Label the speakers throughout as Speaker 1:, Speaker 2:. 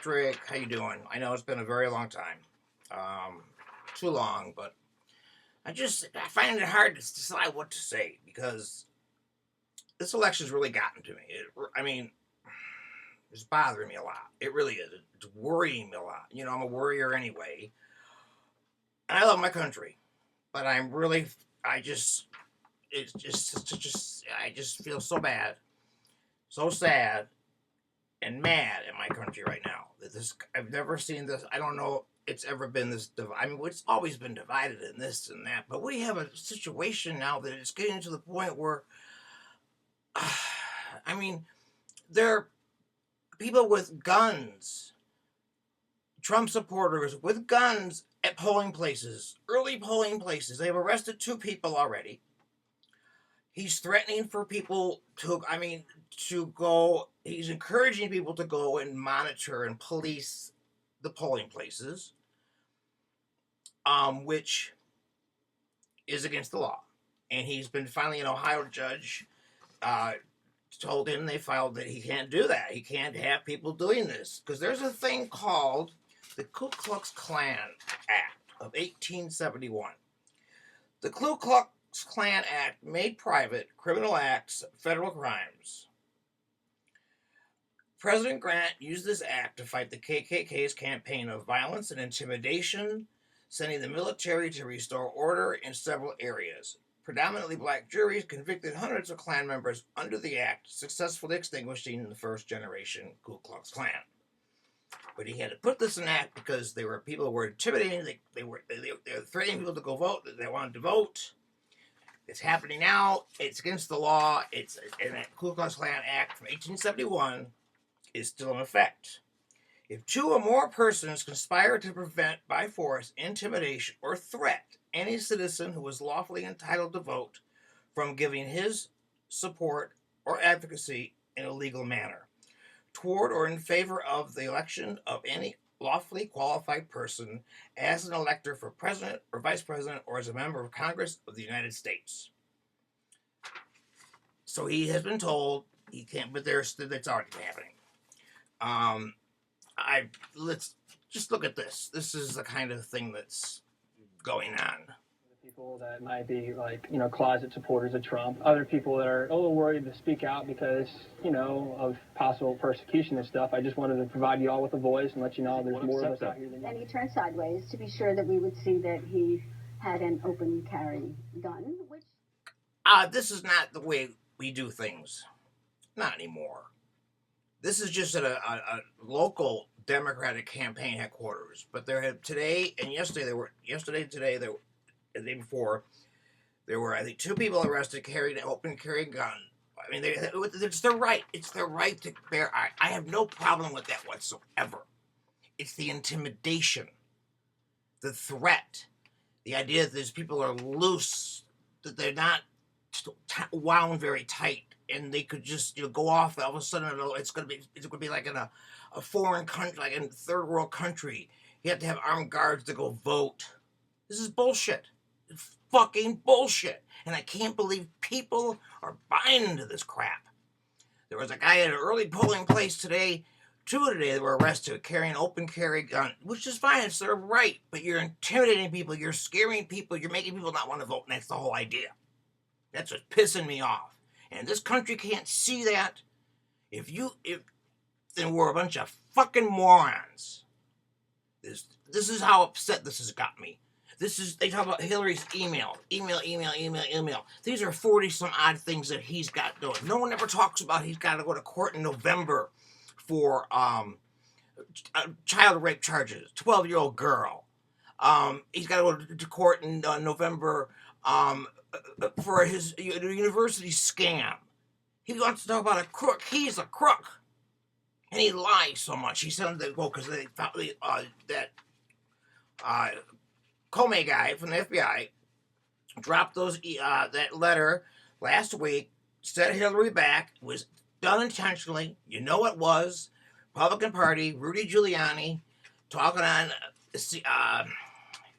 Speaker 1: Patrick. How you doing? I know it's been a very long time, um, too long, but I find it hard to decide what to say because this election's really gotten to me. I mean, it's bothering me a lot. It really is. It's worrying me a lot. I'm a worrier anyway, and I love my country, but I just, I just feel so bad, so sad, and mad at my country right now. I've never seen this. I don't know it's ever been this. I mean, it's always been divided in this and that, but we have a situation now that it's getting to the point where, I mean, there are people with guns, Trump supporters with guns at polling places, early polling places. They've arrested 2 people already. He's threatening for people to go. He's encouraging people to go and monitor and police the polling places, which is against the law. And he's been finally an Ohio judge told him they filed that he can't do that. He can't have people doing this because there's a thing called the Ku Klux Klan Act of 1871. The Ku Klux Klan Act made private criminal acts federal crimes. President Grant used this act to fight the KKK's campaign of violence and intimidation, sending the military to restore order in several areas. Predominantly black juries convicted hundreds of Klan members under the act, successfully extinguishing the first-generation Ku Klux Klan. But he had to put this in act because there were people who were intimidating. They were threatening people to go vote. They wanted to vote. It's happening now. It's against the law. And that Ku Klux Klan Act from 1871 is still in effect. If 2 or more persons conspire to prevent by force, intimidation, or threat any citizen who is lawfully entitled to vote from giving his support or advocacy in a legal manner toward or in favor of the election of any lawfully qualified person as an elector for president or vice president or as a member of Congress of the United States. So he has been told he can't, but that's already happening. Let's just look at this. This is the kind of thing that's going on.
Speaker 2: People that might be closet supporters of Trump, other people that are a little worried to speak out because, of possible persecution and stuff. I just wanted to provide you all with a voice and let you know there's more of us out here than you.
Speaker 3: And he turned sideways to be sure that we would see that he had an open carry gun, which...
Speaker 1: This is not the way we do things. Not anymore. This is just at a local Democratic campaign headquarters. But there had today and yesterday, the day before, there were, I think, 2 people arrested carrying an open carry gun. I mean, it's their right. It's their right to bear. I have no problem with that whatsoever. It's the intimidation, the threat, the idea that these people are loose, that they're not wound very tight, and they could just go off. All of a sudden, it's going to be like in a foreign country, like in a third world country. You have to have armed guards to go vote. This is bullshit. It's fucking bullshit. And I can't believe people are buying into this crap. There was a guy at an early polling place today, 2 today, that were arrested carrying an open carry gun, which is fine. It's their right. But you're intimidating people. You're scaring people. You're making people not want to vote. And that's the whole idea. That's what's pissing me off. And this country can't see that. Then we're a bunch of fucking morons. This is how upset this has got me. They talk about Hillary's email. These are 40 some odd things that he's got doing. No one ever talks about he's got to go to court in November for child rape charges, 12-year-old girl. He's got to go to court in November for his university scam. He wants to talk about a crook. He's a crook. And he lies so much. He said that, because they found that Comey guy from the FBI dropped that letter last week, set Hillary back, was done intentionally. You know it was. Republican Party, Rudy Giuliani, talking on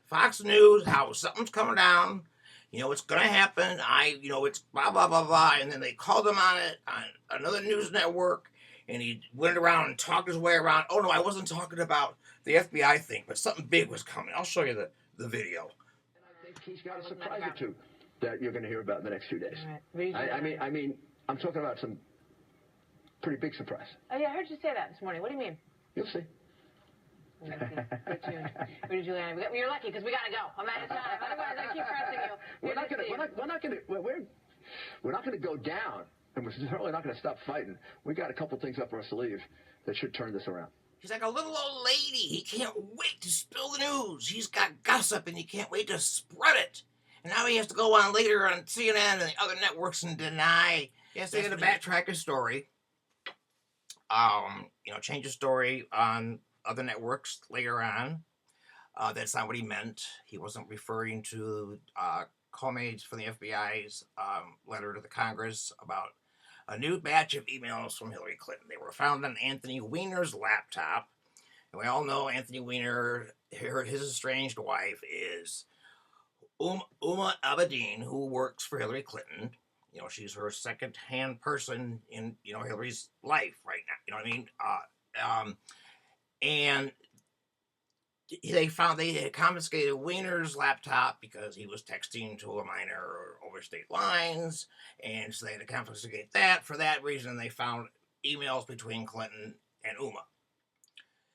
Speaker 1: Fox News, how something's coming down. It's going to happen. It's blah, blah, blah, blah. And then they called him on it on another news network. and he went around and talked his way around. Oh no, I wasn't talking about the FBI thing, but something big was coming. I'll show you the video.
Speaker 4: I think he's got a surprise or two that you're going to hear about in the next few days. I mean, I'm talking about some pretty big surprise.
Speaker 5: Oh, yeah, I heard you say that this morning. What do you mean?
Speaker 4: You'll see.
Speaker 5: Stay tuned. Rudy Giuliani. You're lucky because we got to go. I'm out of time. Otherwise, I keep pressing you.
Speaker 4: We're not going to go down, and we're certainly not going to stop fighting. We got a couple things up our sleeve that should turn this around.
Speaker 1: He's like a little old lady. He can't wait to spill the news. He's got gossip, and he can't wait to spread it. And now he has to go on later on CNN and the other networks and deny. He has to backtrack his story. Change his story on other networks later on. That's not what he meant. He wasn't referring to Comey for the FBI's letter to the Congress about a new batch of emails from Hillary Clinton. They were found on Anthony Weiner's laptop. And we all know Anthony Weiner, his estranged wife, is Huma Abedin, who works for Hillary Clinton. You know, she's her second-hand person in, Hillary's life right now. You know what I mean? And they had confiscated Weiner's laptop because he was texting to a minor over state lines, and so they had to confiscate that. For that reason, they found emails between Clinton and Huma.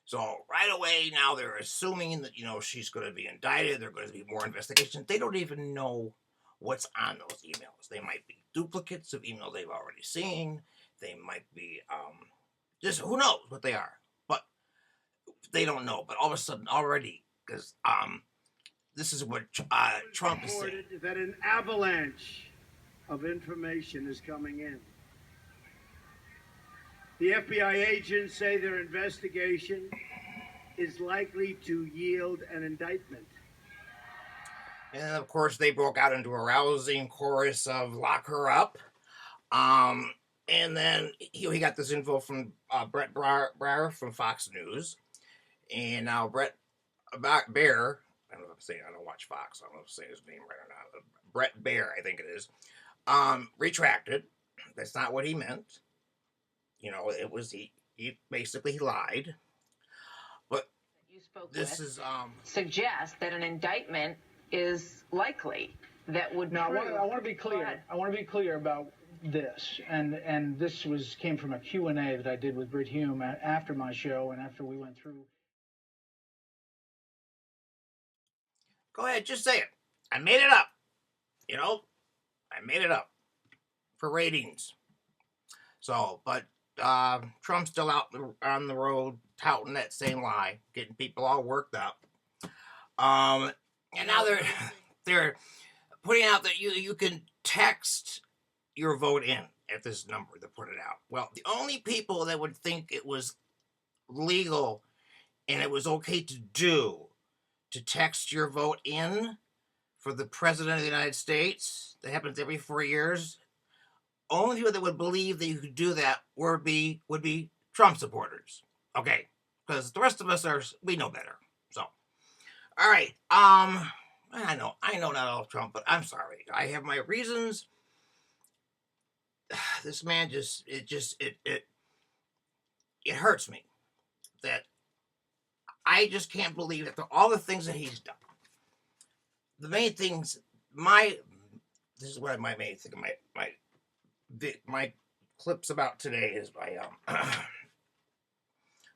Speaker 1: So right away now they're assuming that she's going to be indicted. There are going to be more investigations. They don't even know what's on those emails. They might be duplicates of emails they've already seen. They might be just who knows what they are. They don't know, but all of a sudden already, because this is what Trump is saying.
Speaker 6: That an avalanche of information is coming in. The FBI agents say their investigation is likely to yield an indictment.
Speaker 1: And then, of course, they broke out into a rousing chorus of "lock her up." And then he got this info from Brett Baier from Fox News. And now Brett Baier, I don't know if I'm saying, I don't watch Fox, I don't know if I'm saying his name right or not. Brett Baier, I think it is, retracted. That's not what he meant. It was he basically lied. But
Speaker 5: you spoke
Speaker 1: this
Speaker 5: with
Speaker 1: is
Speaker 5: suggests that an indictment is likely that would
Speaker 7: now
Speaker 5: prove.
Speaker 7: I want to be clear. I want to be clear about this, and this came from a Q&A that I did with Brit Hume after my show and after we went through.
Speaker 1: Go ahead, just say it. I made it up. I made it up for ratings. So, but Trump's still out on the road touting that same lie, getting people all worked up. And now they're putting out that you can text your vote in at this number to put it out. Well, the only people that would think it was legal and it was okay to do to text your vote in for the president of the United States, that happens every 4 years, only people that would believe that you could do that would be Trump supporters. Okay, because the rest of us we know better. So, all right. I know not all of Trump, but I'm sorry. I have my reasons. This man it hurts me that I just can't believe that all the things that he's done. The main things, this is what my main thing, my clips about today is my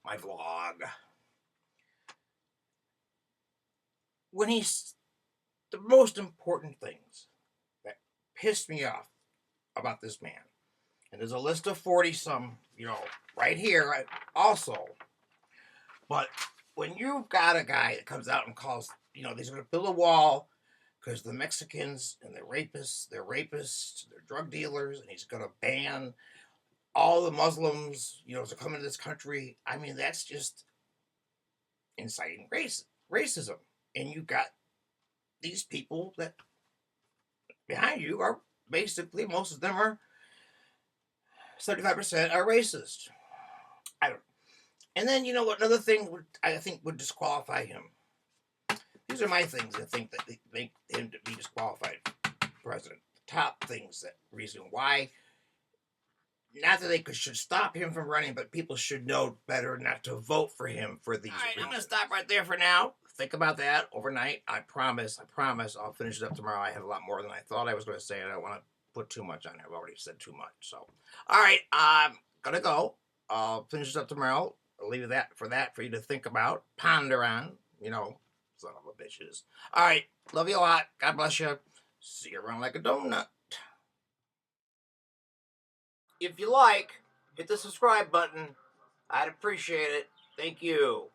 Speaker 1: my vlog. When the most important things that pissed me off about this man, and there's a list of 40-some, right here also, but when you've got a guy that comes out and calls, he's going to build a wall because the Mexicans and they're rapists, they're drug dealers, and he's going to ban all the Muslims, to come into this country. I mean, that's just inciting racism. And you've got these people that behind you are basically, most of them are 75% are racist. And then, another thing I think would disqualify him. These are my things I think that make him to be disqualified president. The top things, that reason why not that they should stop him from running, but people should know better not to vote for him for these reasons. I'm going to stop right there for now. Think about that overnight. I promise I'll finish it up tomorrow. I have a lot more than I thought I was going to say, and I don't want to put too much on there. I've already said too much. So, all right, I'm going to go. I'll finish it up tomorrow. I'll leave that for you to think about, ponder on, son of a bitches. All right, love you a lot. God bless you. See you around like a donut. If you like, hit the subscribe button. I'd appreciate it. Thank you.